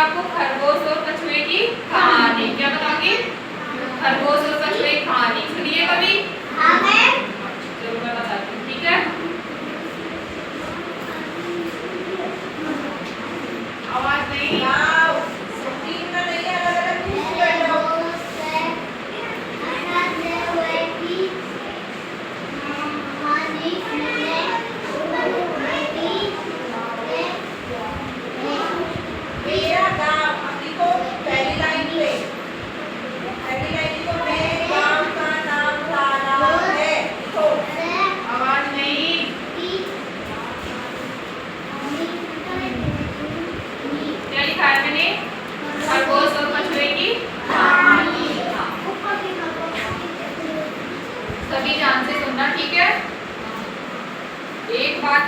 आपको खरगोश और कछुए की कहानी। क्या बताऊंगी? खरगोश और कछुए की कहानी सुनिए कभी? जरूर मैं बताती हूँ, ठीक है? आवाज नहीं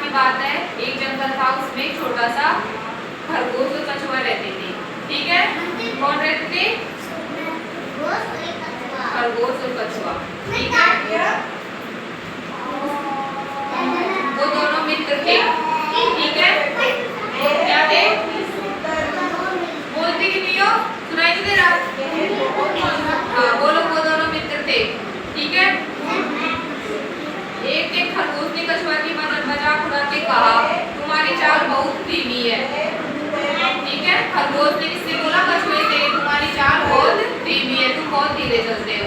की बात है। एक जंगल था, उसमें छोटा सा खरगोश और कछुआ रहते थे, ठीक है? कौन रहते थे? खरगोश और कछुआ, ठीक है? वो दोनों मित्र थे, ठीक है? वो क्या थे? बोलते कि नहीं हो? सुनाई नहीं दे रहा? हाँ, बोलो। वो दोनों मित्र थे, ठीक है? एक दिन खरगोश ने कछुआ की मजाक उड़ा के कहा, तुम्हारी चाल बहुत धीमी है, ठीक है? खरगोश ने किससे बोला? कछुए से। तुम्हारी चाल बहुत धीमी है, तुम बहुत धीरे चलते हो।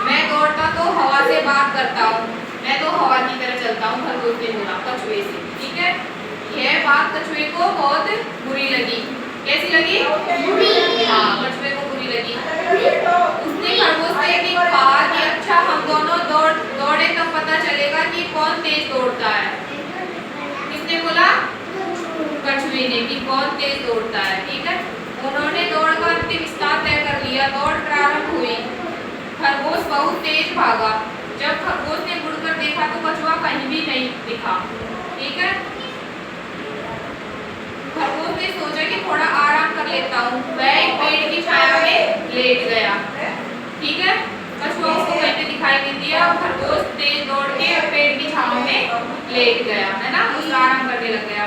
मैं दौड़ता तो हवा से बात करता हूँ, मैं तो हवा की तरह चलता हूँ, खरगोश ने बोला कछुए से, ठीक है? यह बात कछुए को बहुत बुरी लगी। कैसी लगी? बुरी। हाँ, कछुए को बुरी लगी। उसने खरगोश से कहा कि अच्छा, हम दोनों दौड़े तब पता चलेगा कि कौन तेज दौड़ता है। किसने बोला? कछुए ने, कि कौन तेज दौड़ता है, ठीक है? उन्होंने दौड़ का अंतिम स्थान तय कर लिया। दौड़ प्रारंभ हुई। खरगोश बहुत तेज भागा। जब खरगोश ने मुड़कर देखा तो कछुआ कहीं भी नहीं दिखा, ठीक है? खरगोश ने सोचा कि थोड़ा आराम कर लेता हूँ। वह एक पेड़ की छाया में लेट गया, ठीक है? कछुआ उसको कहीं पे दिखाई नहीं दिया। खरगोश तेज दौड़ के पेड़ की छांव में लेट गया, है ना? उसका आराम करने लग गया।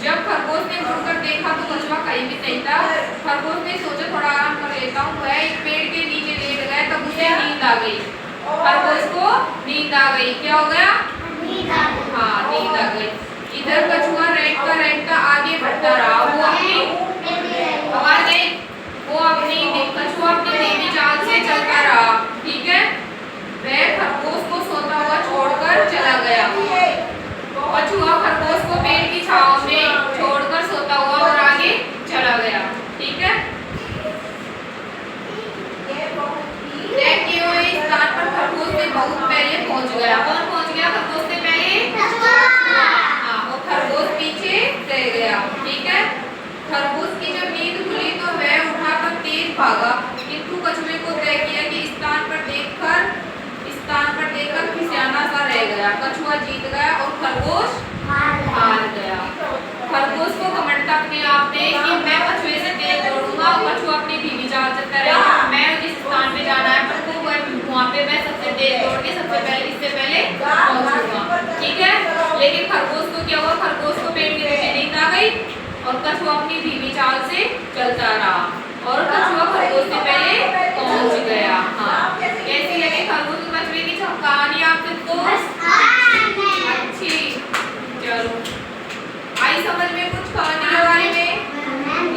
जब खरगोश ने मुड़कर देखा तो कछुआ कहीं भी नहीं था। खरगोश ने सोचा थोड़ा आराम कर लेता हूँ। वह एक पेड़ के नीचे लेट गया। तब उसे नींद आ गई। खरगोश को नींद आ गई। क्या हो गया? हाँ, नींद आ गई। इधर कछुआ रेंगता आगे बढ़ता रहा। वो अपनी कछुआ अपनी धीमी चाल से चलता रहा, ठीक है? वह खरगोश को सोता हुआ छोड़कर चला गया। कछुआ खरगोश को पेड़ की छांव में छोड़कर सोता हुआ और आगे चला गया, ठीक है? तय किए हुए स्थान पर खरगोश से बहुत पहले पहुंच गया। कौन पहुंच गया खरगोश से पहले? हाँ, और खरगोश पीछे रह गया, ठीक है? खरगोश की जब नींद खुली तो वह उठा तब तेज भागा, किंतु कछुए को तय किया कि स्थान पर देखकर खिसियाना सा रह गया। कछुआ जीत गया और खरगोश हार गया। खरगोश को घमंड था अपने आप में कि मैं कछुए से तेज दौड़ूंगा और कछुआ अपनी धीमी चाल चलता रहेगा। मैं जिस स्थान पे जाना है मुझको वहाँ पे मैं सबसे तेज दौड़ के इससे पहले पहुंचूंगा, ठीक है? लेकिन खरगोश को क्या हुआ? खरगोश को पेड़ के नीचे नींद आ गई और कछुआ अपनी धीमी चाल से चलता रहा और कछुआ खरगोश से पहले पहुंच गया। हाँ, कैसी लगी खरगोश और कछुए की कहानी आप सबको? अच्छी। चलो, आई समझ में कुछ कहानी के बारे में?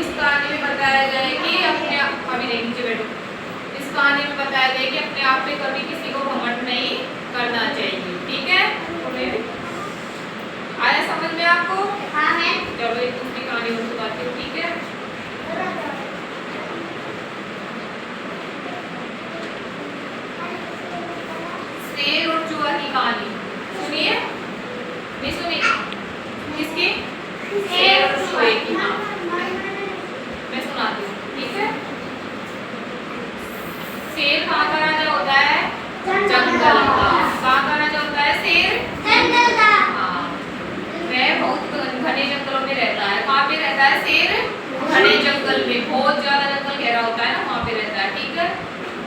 इस कहानी में बताया गया है कि अपने अभी नहीं, नीचे बैठो। इस कहानी में बताया गया है कि अपने आप पे कभी किसी को घमंड नहीं करना चाहिए, ठीक है? आया समझ में आपको? हाँ है। चलो, एक दूसरी कहानी और सुनाती हूँ, ठीक है? शेर और चूहा की कहानी सुनिए। नहीं सुनी? किसकी? शेर और चूहे की। हाँ, मैं सुनाती हूँ, ठीक है? शेर कहाँ का राजा होता है? जंगल का। कहाँ का राजा होता है शेर? जंगल का। हाँ, वह बहुत घने जंगलों में रहता है। कहाँ पे रहता है शेर? घने जंगल में। बहुत ज्यादा जंगल गहरा होता है ना, वहाँ पे रहता है, ठीक है?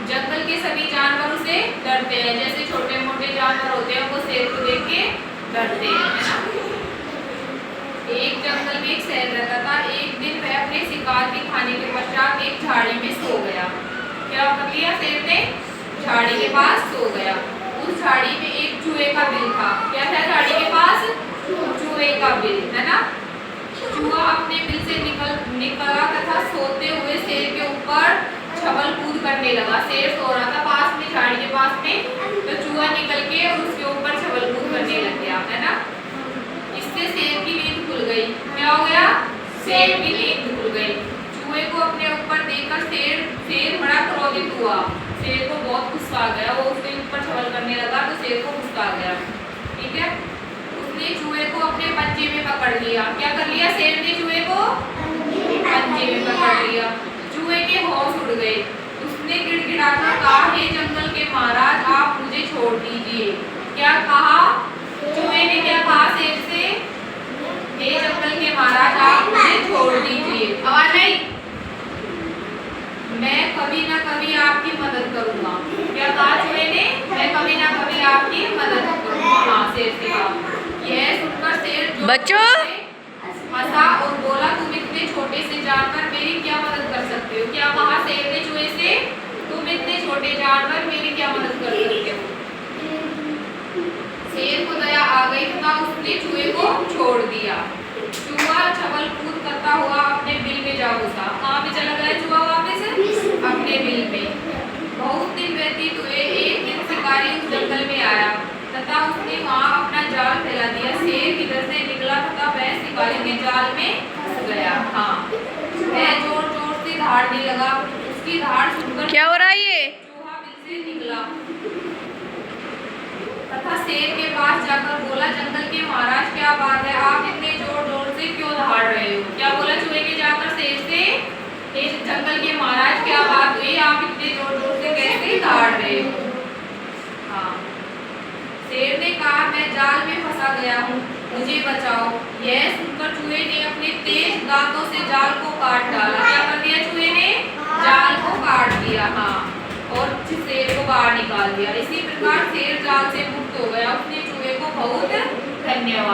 जंगल के सभी जानवर उसे डरते हैं। जैसे छोटे मोटे जानवर होते हैं वो शेर को देख के डरते हैं, है ना? एक एक शहर रहता था। एक दिन वह अपने शिकार के खाने के पश्चात एक झाड़ी में सो गया। क्या कर लिया शेर ने? झाड़ी के पास सो गया। उस झाड़ी में एक चूहे का बिल था। क्या था झाड़ी के पास? चूहे का बिल, है ना। चूहा अपने बिल से निकला तथा सोते हुए शेर के ऊपर छबल कूद करने लगा। शेर सो रहा था पास में, झाड़ी के पास में, तो चूहा निकल के उसके ऊपर छबल कूद करने लग गया, है ना। इससे शेर की नींद खुल गई। क्या हो गया? शेर की नींद खुल गई। चूहे को अपने ऊपर देखकर शेर बड़ा क्रोधित हुआ। शेर को बहुत गुस्सा आ गया। वो उसके ऊपर छबल करने लगा तो शेर को गुस्सा आ गया। ठीक है, उसने चूहे को अपने पंजे में पकड़ लिया। क्या कर लिया शेर ने? चूहे को पंजे में पकड़ लिया। चूहे के होश उड़ गए। उसने गिड़गिड़ाकर कहा, हे जंगल के महाराज, आप मुझे छोड़ दीजिए। क्या कहा? चूहे ने क्या कहा शेर से? हे जंगल के महाराज, आप मुझे छोड़ दीजिए। आवाज नहीं? मैं कभी ना कभी आपकी मदद करूंगा। क्या कहा चूहे ने? मैं कभी ना कभी आपकी मदद करूंगा। हाँ, शेर से कहा। यह सुनकर शेर बच्चों हंसा और बोला, तुम इतने छोटे से जानवर मेरी क्या मदद कर सकते हो? क्या कहा शेर ने चूहे से? तुम इतने छोटे जानवर मेरी क्या मदद कर सकते हो? शेर को दया आ गई तथा उसने चूहे को छोड़ दिया। चूहा छबल कूद करता हुआ अपने बिल में जा घुसा। कहाँ पे चला गया चूहा? वापस अपने बिल में। बहुत दिन व्यतीत हुए। एक दिन शिकारी उस जंगल में आया तथा उसने वहाँ अपना जाल फैला दिया। शेर इधर से निकला तथा वह शिकारी के जाल में फंस गया। हाँ, वह जोर जोर से दहाड़ने लगा। उसकी दहाड़ सुनकर क्या हो रहा है ये? चूहा बिल से निकला तथा शेर के पास जाकर बोला, जंगल के महाराज, क्या बात है? आप इतने जोर जोर से क्यों दहाड़ रहे हो? क्या बोला चूहे के जाकर शेर से? जंगल के महाराज, क्या बात हुई? आप इतने जोर जोर से कैसे दहाड़ रहे हो? हाँ, शेर ने कहा, मैं जाल में फंसा गया हूँ, मुझे बचाओ। यह सुनकर चूहे ने अपने तेज दांतों से जाल को काट डाला। क्या कर दिया चूहे ने? जाल को काट दिया। हाँ, और शेर को बाहर निकाल दिया। इसी प्रकार शेर जाल से मुक्त हो गया। उसने चूहे को बहुत धन्यवाद।